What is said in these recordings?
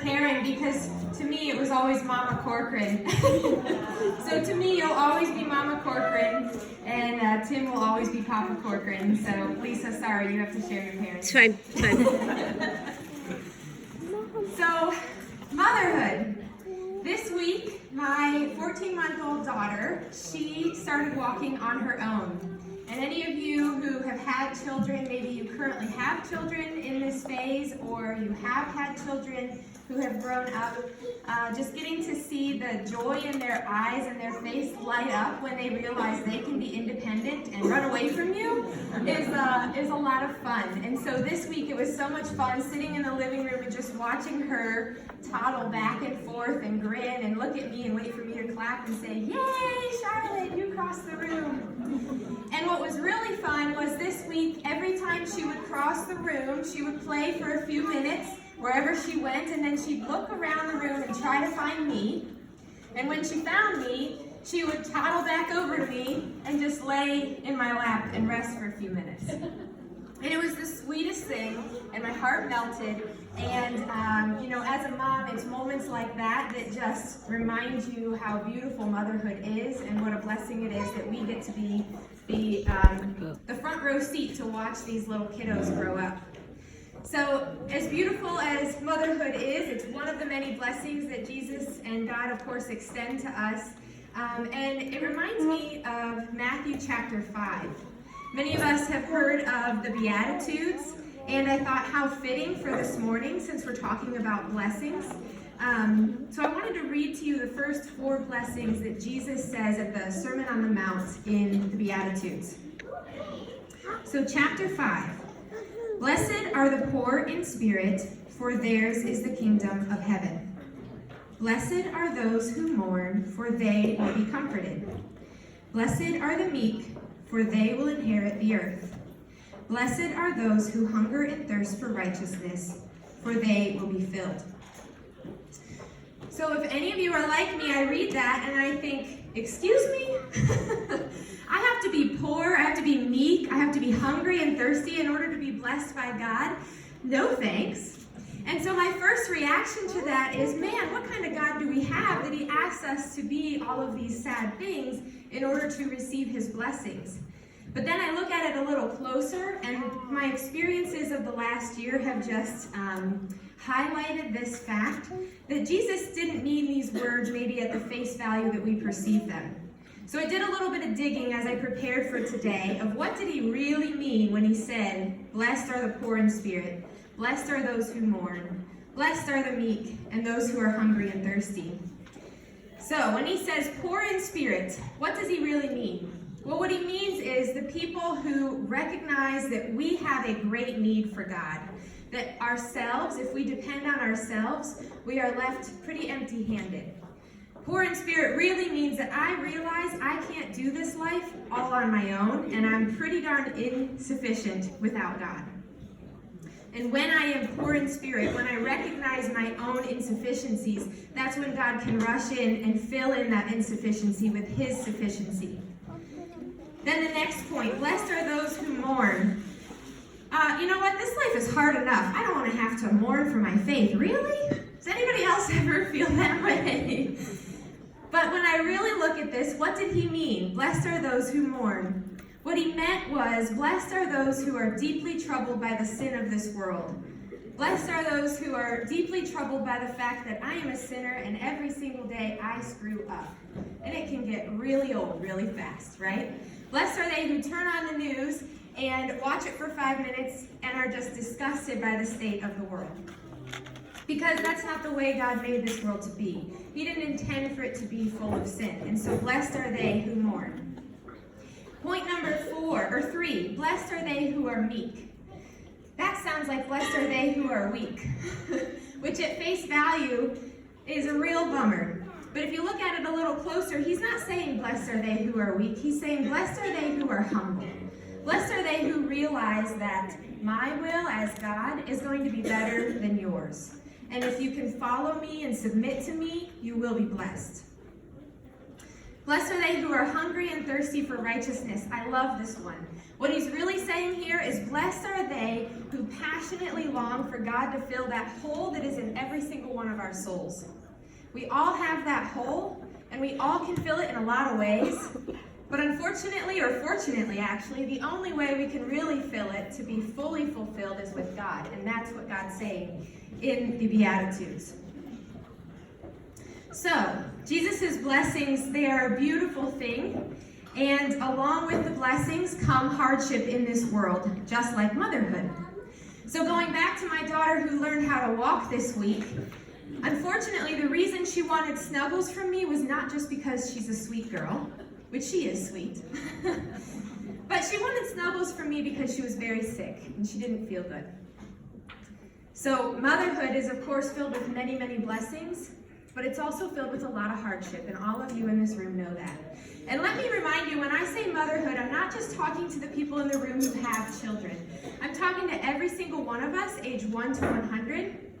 preparing because to me it was always Mama Corcoran. So to me you'll always be Mama Corcoran, and Tim will always be Papa Corcoran. So Lisa, sorry, you have to share your parents. It's fine. So, motherhood. This week, my 14-month-old daughter, she started walking on her own. And any of you who have had children, maybe you currently have children in this phase, or you have had children who have grown up, just getting to see the joy in their eyes and their face light up when they realize they can be independent and run away from you is a lot of fun. And so this week it was so much fun sitting in the living room and just watching her toddle back and forth and grin and look at me and wait for me to clap and say, "Yay, Charlotte, you crossed the room." And what was really fun was this week, every time she would cross the room, she would play for a few minutes wherever she went, and then she'd look around the room and try to find me. And when she found me, she would toddle back over to me and just lay in my lap and rest for a few minutes. And it was the sweetest thing, and my heart melted. And, as a mom, it's moments like that that just remind you how beautiful motherhood is and what a blessing it is that we get to be the front row seat to watch these little kiddos grow up. So, as beautiful as motherhood is, it's one of the many blessings that Jesus and God, of course, extend to us. And it reminds me of Matthew chapter 5. Many of us have heard of the Beatitudes, and I thought how fitting for this morning since we're talking about blessings. So I wanted to read to you the first 4 blessings that Jesus says at the Sermon on the Mount in the Beatitudes. So chapter 5. Blessed are the poor in spirit, for theirs is the kingdom of heaven. Blessed are those who mourn, for they will be comforted. Blessed are the meek, for they will inherit the earth. Blessed are those who hunger and thirst for righteousness, for they will be filled. So if any of you are like me, I read that and I think, excuse me? I have to be poor, I have to be meek, I have to be hungry and thirsty in order to be blessed by God? No thanks. And so my first reaction to that is, man, what kind of God do we have that he asks us to be all of these sad things in order to receive his blessings? But then I look at it a little closer, and my experiences of the last year have just highlighted this fact that Jesus didn't mean these words maybe at the face value that we perceive them. So I did a little bit of digging as I prepared for today of what did he really mean when he said, blessed are the poor in spirit, blessed are those who mourn, blessed are the meek, and those who are hungry and thirsty. So when he says poor in spirit, what does he really mean? Well, what he means is the people who recognize that we have a great need for God. That ourselves, if we depend on ourselves, we are left pretty empty-handed. Poor in spirit really means that I realize I can't do this life all on my own, and I'm pretty darn insufficient without God. And when I am poor in spirit, when I recognize my own insufficiencies, that's when God can rush in and fill in that insufficiency with his sufficiency. Then the next point, blessed are those who mourn. You know what? This life is hard enough. I don't want to have to mourn for my faith. Really? Does anybody else ever feel that way? But when I really look at this, what did he mean? Blessed are those who mourn. What he meant was, blessed are those who are deeply troubled by the sin of this world. Blessed are those who are deeply troubled by the fact that I am a sinner and every single day I screw up. And it can get really old really fast, right? Blessed are they who turn on the news and watch it for 5 minutes and are just disgusted by the state of the world. Because that's not the way God made this world to be. He didn't intend for it to be full of sin. And so blessed are they who mourn. Point number 3, blessed are they who are meek. That sounds like blessed are they who are weak, which at face value is a real bummer. But if you look at it a little closer, he's not saying blessed are they who are weak. He's saying blessed are they who are humble. Blessed are they who realize that my will as God is going to be better than yours. And if you can follow me and submit to me, you will be blessed. Blessed are they who are hungry and thirsty for righteousness. I love this one. What he's really saying here is blessed are they who passionately long for God to fill that hole that is in every single one one of our souls. We all have that hole, and we all can fill it in a lot of ways. But unfortunately, or fortunately actually, the only way we can really fill it to be fully fulfilled is with God. And that's what God's saying in the Beatitudes. So, Jesus' blessings, they are a beautiful thing. And along with the blessings come hardship in this world, just like motherhood. So going back to my daughter who learned how to walk this week, unfortunately, the reason she wanted snuggles from me was not just because she's a sweet girl, which she is sweet, but she wanted snuggles from me because she was very sick and she didn't feel good. So motherhood is, of course, filled with many, many blessings, but it's also filled with a lot of hardship, and all of you in this room know that. And let me remind you, when I say motherhood, I'm not just talking to the people in the room who have children. I'm talking to every single one of us, age 1 to 100.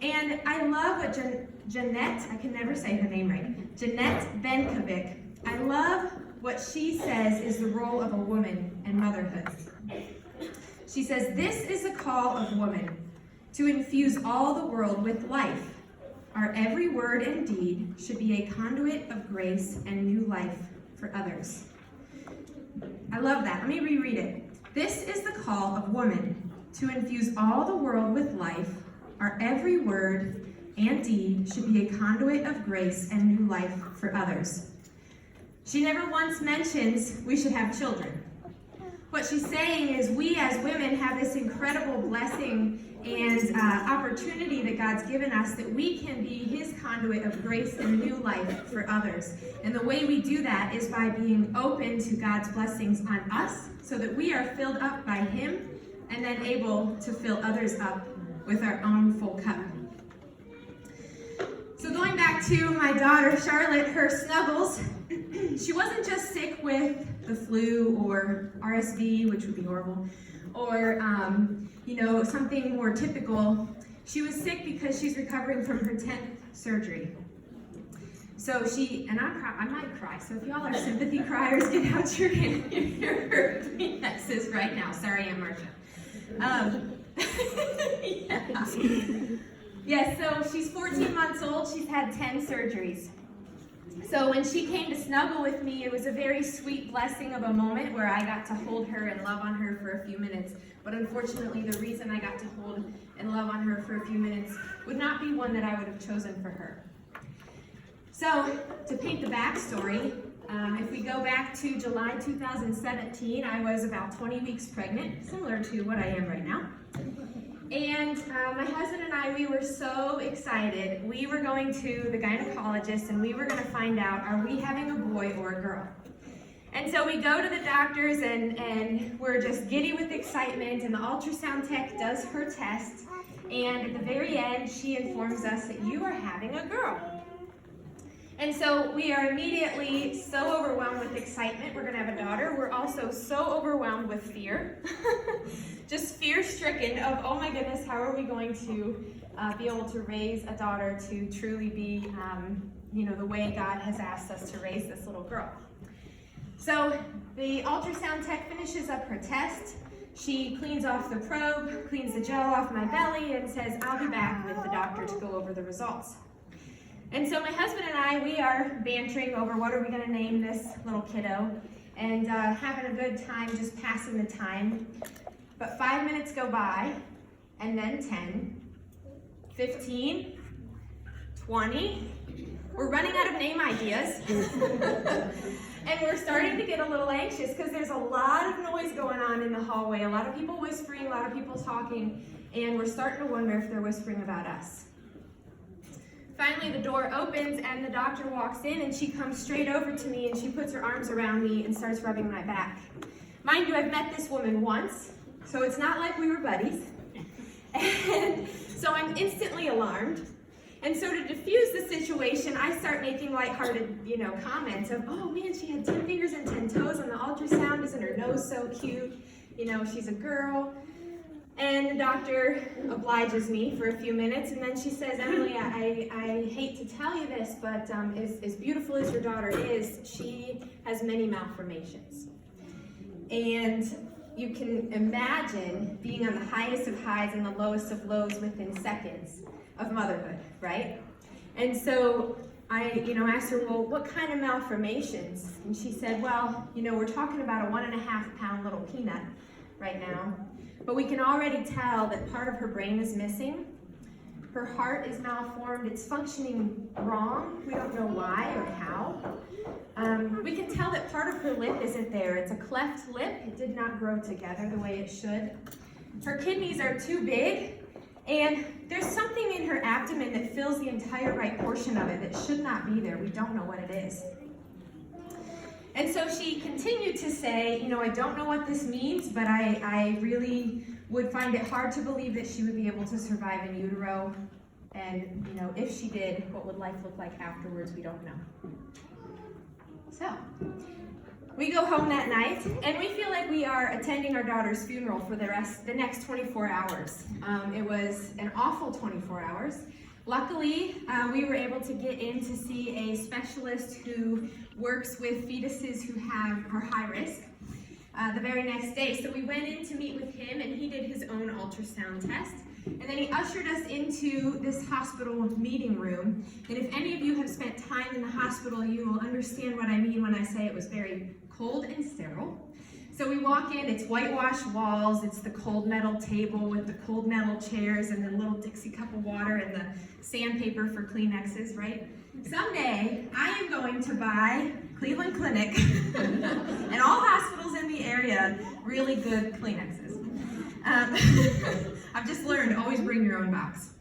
And I love what Jeanette, I can never say her name right, Jeanette Benkovic, I love what she says is the role of a woman in motherhood. She says, "This is a call of woman, to infuse all the world with life. Our every word and deed should be a conduit of grace and new life for others." I love that. Let me reread it. "This is the call of woman, to infuse all the world with life. Our every word and deed should be a conduit of grace and new life for others." She never once mentions we should have children. What she's saying is we as women have this incredible blessing and opportunity that God's given us, that we can be his conduit of grace and new life for others. And the way we do that is by being open to God's blessings on us, so that we are filled up by him and then able to fill others up with our own full cup. So going back to my daughter Charlotte, her snuggles, she wasn't just sick with the flu or RSV, which would be horrible, or something more typical. She was sick because she's recovering from her 10th surgery. So I might cry, so if y'all are sympathy criers, get out your Kleenexes right now. Sorry, Aunt Marcia. Yeah, so she's 14 months old. She's had 10 surgeries. So when she came to snuggle with me, it was a very sweet blessing of a moment where I got to hold her and love on her for a few minutes. But unfortunately, the reason I got to hold and love on her for a few minutes would not be one that I would have chosen for her. So to paint the backstory, if we go back to July 2017, I was about 20 weeks pregnant, similar to what I am right now. And my husband and I, we were so excited. We were going to the gynecologist and we were going to find out, are we having a boy or a girl? And so we go to the doctors and we're just giddy with excitement, and the ultrasound tech does her test. And at the very end, she informs us that you are having a girl. And so we are immediately so overwhelmed with excitement. We're going to have a daughter. We're also so overwhelmed with fear. Just fear-stricken of, oh my goodness, how are we going to be able to raise a daughter to truly be, the way God has asked us to raise this little girl. So the ultrasound tech finishes up her test. She cleans off the probe, cleans the gel off my belly, and says, I'll be back with the doctor to go over the results. And so my husband and I, we are bantering over what are we going to name this little kiddo, and having a good time, just passing the time. But 5 minutes go by, and then 10, 15, 20. We're running out of name ideas. And we're starting to get a little anxious because there's a lot of noise going on in the hallway, a lot of people whispering, a lot of people talking, and we're starting to wonder if they're whispering about us. Finally, the door opens and the doctor walks in, and she comes straight over to me and she puts her arms around me and starts rubbing my back. Mind you, I've met this woman once, so it's not like we were buddies. And so I'm instantly alarmed. And so to diffuse the situation, I start making lighthearted, comments of, oh man, she had 10 fingers and 10 toes on the ultrasound. Isn't her nose so cute? She's a girl. And the doctor obliges me for a few minutes, and then she says, Emily, I hate to tell you this, but as beautiful as your daughter is, she has many malformations. And you can imagine being on the highest of highs and the lowest of lows within seconds. of motherhood, right? And so I, asked her, well, what kind of malformations? And she said, well, we're talking about a 1.5 pound little peanut right now, but we can already tell that part of her brain is missing. Her heart is malformed. It's functioning wrong. We don't know why or how. We can tell that part of her lip isn't there. It's a cleft lip. It did not grow together the way it should. Her kidneys are too big, and there's something in her abdomen that fills the entire right portion of it that should not be there. We don't know what it is. And so she continued to say, I don't know what this means, but I really would find it hard to believe that she would be able to survive in utero. And, if she did, what would life look like afterwards? We don't know. So, we go home that night, and we feel like we are attending our daughter's funeral for the next 24 hours. It was an awful 24 hours. Luckily, we were able to get in to see a specialist who works with fetuses who are high risk the very next day. So we went in to meet with him, and he did his own ultrasound test. And then he ushered us into this hospital meeting room. And if any of you have spent time in the hospital, you will understand what I mean when I say it was very cold and sterile. So we walk in, it's whitewashed walls, it's the cold metal table with the cold metal chairs and the little Dixie cup of water and the sandpaper for Kleenexes, right? Someday, I am going to buy Cleveland Clinic and all hospitals in the area really good Kleenexes. I've just learned, always bring your own box.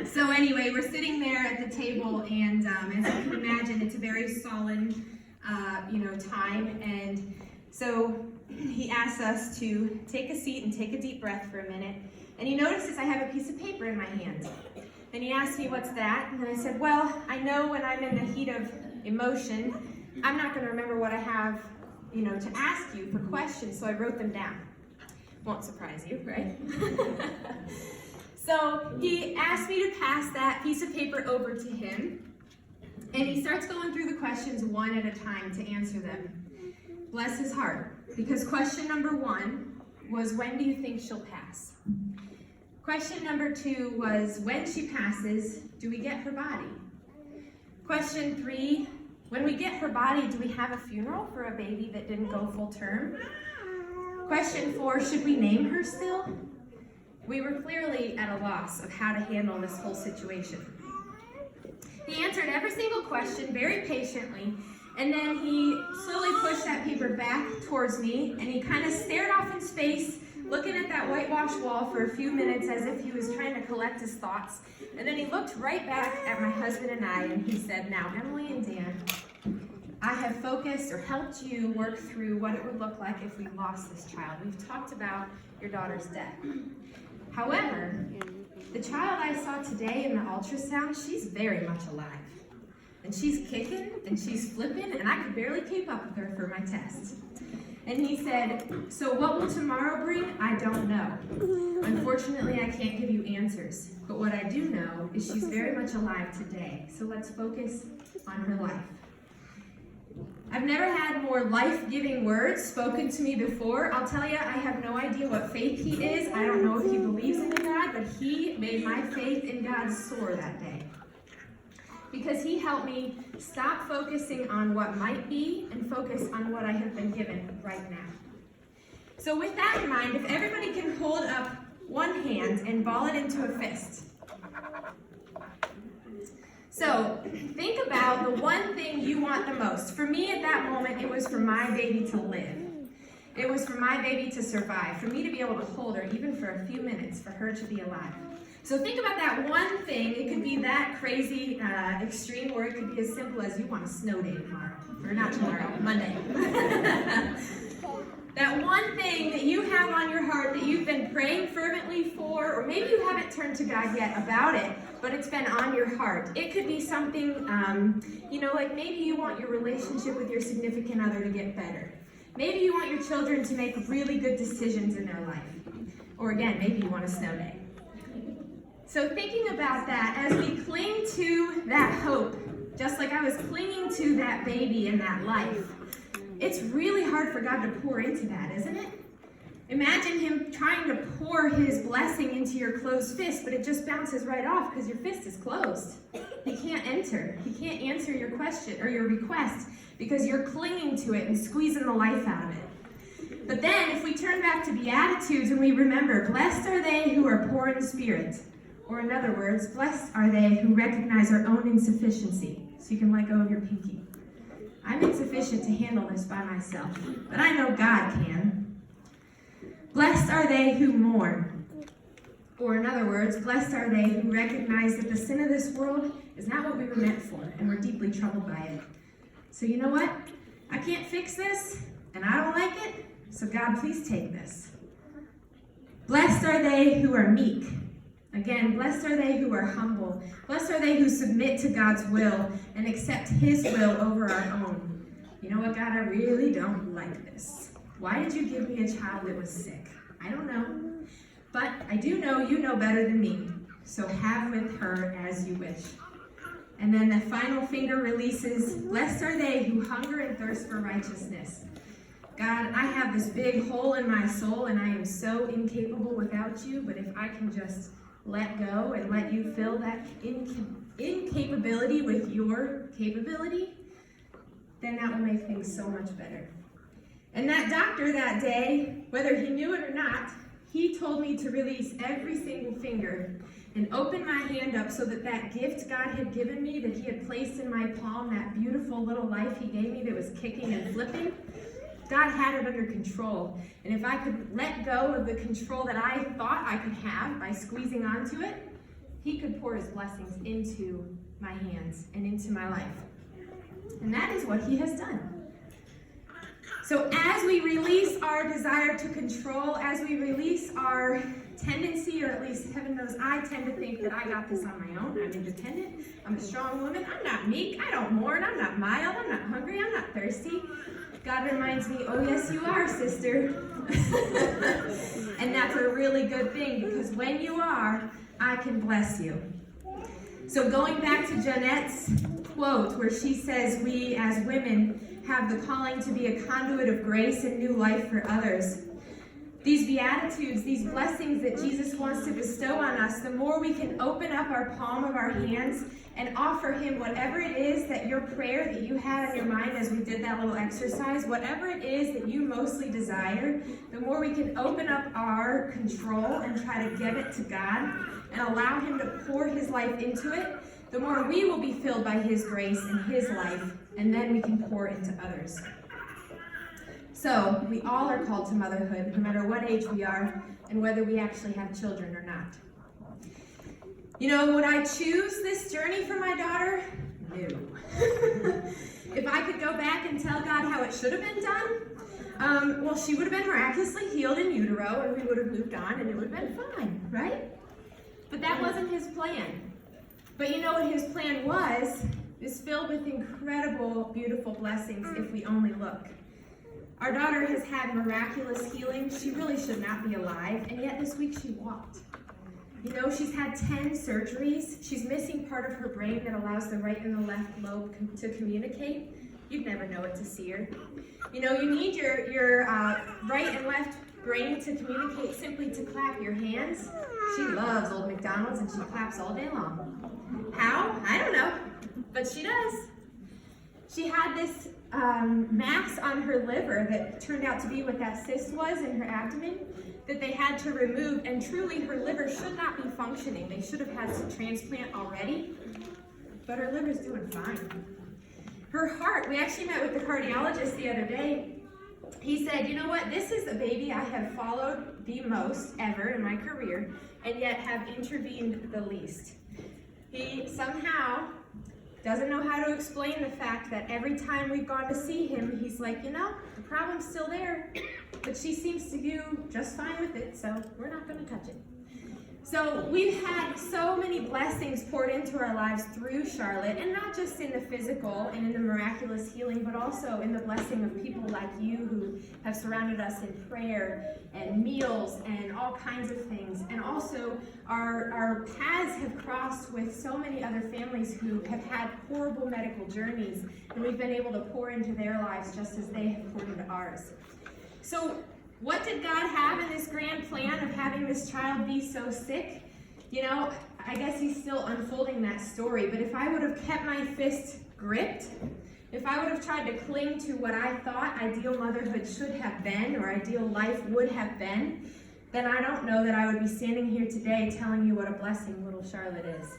So anyway, we're sitting there at the table, and as you can imagine, it's a very solemn, time. And so he asks us to take a seat and take a deep breath for a minute. And he notices I have a piece of paper in my hand. And he asked me, what's that? And I said, well, I know when I'm in the heat of emotion, I'm not going to remember what I have, to ask you for questions. So I wrote them down. Won't surprise you, right? So he asked me to pass that piece of paper over to him, and he starts going through the questions one at a time to answer them. Bless his heart, because question number 1 was, when do you think she'll pass? Question number 2 was, when she passes, do we get her body? Question 3, when we get her body, do we have a funeral for a baby that didn't go full term? Question 4, should we name her still? We were clearly at a loss of how to handle this whole situation. He answered every single question very patiently, and then he slowly pushed that paper back towards me, and he kind of stared off in space, looking at that whitewashed wall for a few minutes as if he was trying to collect his thoughts. And then he looked right back at my husband and I, and he said, now, Emily and Dan, I have focused or helped you work through what it would look like if we lost this child. We've talked about your daughter's death. However, the child I saw today in the ultrasound, she's very much alive. And she's kicking and she's flipping, and I could barely keep up with her for my test. And he said, so what will tomorrow bring? I don't know. Unfortunately, I can't give you answers. But what I do know is she's very much alive today. So let's focus on her life. I've never had more life-giving words spoken to me before. I'll tell you, I have no idea what faith he is. I don't know if he believes in God, but he made my faith in God soar that day. Because he helped me stop focusing on what might be and focus on what I have been given right now. So with that in mind, if everybody can hold up one hand and ball it into a fist. So think about the one thing you want the most. For me at that moment, it was for my baby to live. It was for my baby to survive, for me to be able to hold her even for a few minutes, for her to be alive. So think about that one thing. It could be that crazy extreme, or it could be as simple as you want a snow day tomorrow. Or not tomorrow, Monday. That one thing that you have on your heart that you've been praying fervently for, or maybe you haven't turned to God yet about it, but it's been on your heart. It could be something, like maybe you want your relationship with your significant other to get better. Maybe you want your children to make really good decisions in their life. Or again, maybe you want a snow day. So thinking about that, as we cling to that hope, just like I was clinging to that baby in that life, it's really hard for God to pour into that, isn't it? Imagine him trying to pour his blessing into your closed fist, but it just bounces right off because your fist is closed. He can't enter. He can't answer your question or your request because you're clinging to it and squeezing the life out of it. But then if we turn back to Beatitudes and we remember, blessed are they who are poor in spirit, or in other words, blessed are they who recognize their own insufficiency, so you can let go of your pinky. I'm insufficient to handle this by myself, but I know God can. Blessed are they who mourn. Or in other words, blessed are they who recognize that the sin of this world is not what we were meant for, and we're deeply troubled by it. So you know what? I can't fix this, and I don't like it, so God, please take this. Blessed are they who are meek. Again, blessed are they who are humble. Blessed are they who submit to God's will and accept his will over our own. You know what, God, I really don't like this. Why did you give me a child that was sick? I don't know. But I do know you know better than me. So have with her as you wish. And then the final finger releases, blessed are they who hunger and thirst for righteousness. God, I have this big hole in my soul and I am so incapable without you, but if I can just let go and let you fill that incapability with your capability, then that will make things so much better. And that doctor that day, whether he knew it or not, he told me to release every single finger and open my hand up so that that gift God had given me, that he had placed in my palm, that beautiful little life he gave me that was kicking and flipping, God had it under control. And if I could let go of the control that I thought I could have by squeezing onto it, he could pour his blessings into my hands and into my life. And that is what he has done. So as we release our desire to control, as we release our tendency, or at least heaven knows I tend to think that I got this on my own, I'm independent, I'm a strong woman, I'm not meek, I don't mourn, I'm not mild, I'm not hungry, I'm not thirsty. God reminds me, oh yes you are, sister. And that's a really good thing, because when you are, I can bless you. So going back to Jeanette's quote where she says we as women have the calling to be a conduit of grace and new life for others. These Beatitudes, these blessings that Jesus wants to bestow on us, the more we can open up our palm of our hands and offer him whatever it is that your prayer that you had on your mind as we did that little exercise, whatever it is that you mostly desire, the more we can open up our control and try to give it to God and allow him to pour his life into it, the more we will be filled by his grace and his life, and then we can pour into others. So, we all are called to motherhood, no matter what age we are, and whether we actually have children or not. You know, would I choose this journey for my daughter? No. If I could go back and tell God how it should have been done, well, she would have been miraculously healed in utero, and we would have moved on, and it would have been fine, right? But that wasn't his plan. But you know what his plan was? Is filled with incredible, beautiful blessings if we only look. Our daughter has had miraculous healing. She really should not be alive, and yet this week she walked. You know, she's had 10 surgeries. She's missing part of her brain that allows the right and the left lobe to communicate. You'd never know it to see her. You know, you need your right and left brain to communicate simply to clap your hands. She loves Old McDonald's and she claps all day long. How? I don't know, but she does. She had this mass on her liver that turned out to be what that cyst was in her abdomen that they had to remove, and truly her liver should not be functioning. They should have had some transplant already, but her liver's doing fine. Her heart, we actually met with the cardiologist the other day. He said, you know what, this is a baby I have followed the most ever in my career, and yet have intervened the least. He somehow doesn't know how to explain the fact that every time we've gone to see him, he's like, you know, the problem's still there, but she seems to do just fine with it, so we're not going to touch it. So we've had so many blessings poured into our lives through Charlotte, and not just in the physical and in the miraculous healing, but also in the blessing of people like you who have surrounded us in prayer and meals and all kinds of things. And also our paths have crossed with so many other families who have had horrible medical journeys, and we've been able to pour into their lives just as they have poured into ours. So What did God have in this grand plan of having this child be so sick? You know, I guess he's still unfolding that story, but if I would have kept my fist gripped, if I would have tried to cling to what I thought ideal motherhood should have been or ideal life would have been, then I don't know that I would be standing here today telling you what a blessing little Charlotte is.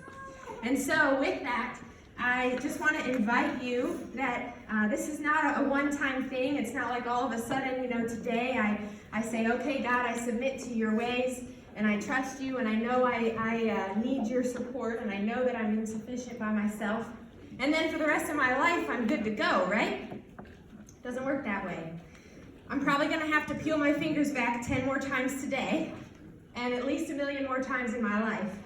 And so with that, I just want to invite you that this is not a one-time thing. It's not like all of a sudden, you know, today I say, okay, God, I submit to your ways, and I trust you, and I know I need your support, and I know that I'm insufficient by myself. And then for the rest of my life, I'm good to go, right? Doesn't work that way. I'm probably going to have to peel my fingers back 10 more times today, and at least 1 million more times in my life.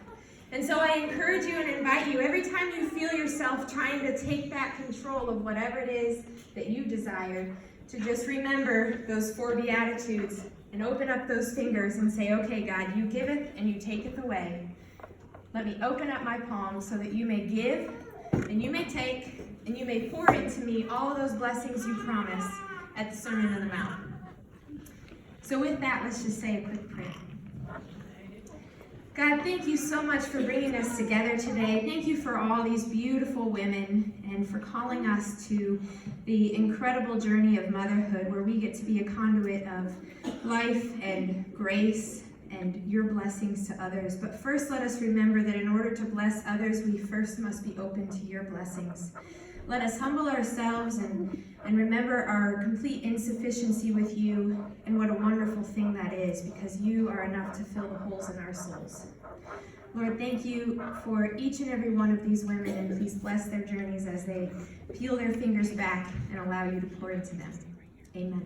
And so I encourage you and invite you, every time you feel yourself trying to take back control of whatever it is that you desire, to just remember those 4 Beatitudes and open up those fingers and say, okay, God, you giveth and you taketh away. Let me open up my palm so that you may give and you may take and you may pour into me all of those blessings you promised at the Sermon on the Mount. So with that, let's just say a quick prayer. God, thank you so much for bringing us together today. Thank you for all these beautiful women and for calling us to the incredible journey of motherhood where we get to be a conduit of life and grace and your blessings to others. But first, let us remember that in order to bless others, we first must be open to your blessings. Let us humble ourselves and remember our complete insufficiency with you and what a wonderful thing that is, because you are enough to fill the holes in our souls. Lord, thank you for each and every one of these women, and please bless their journeys as they peel their fingers back and allow you to pour into them. Amen.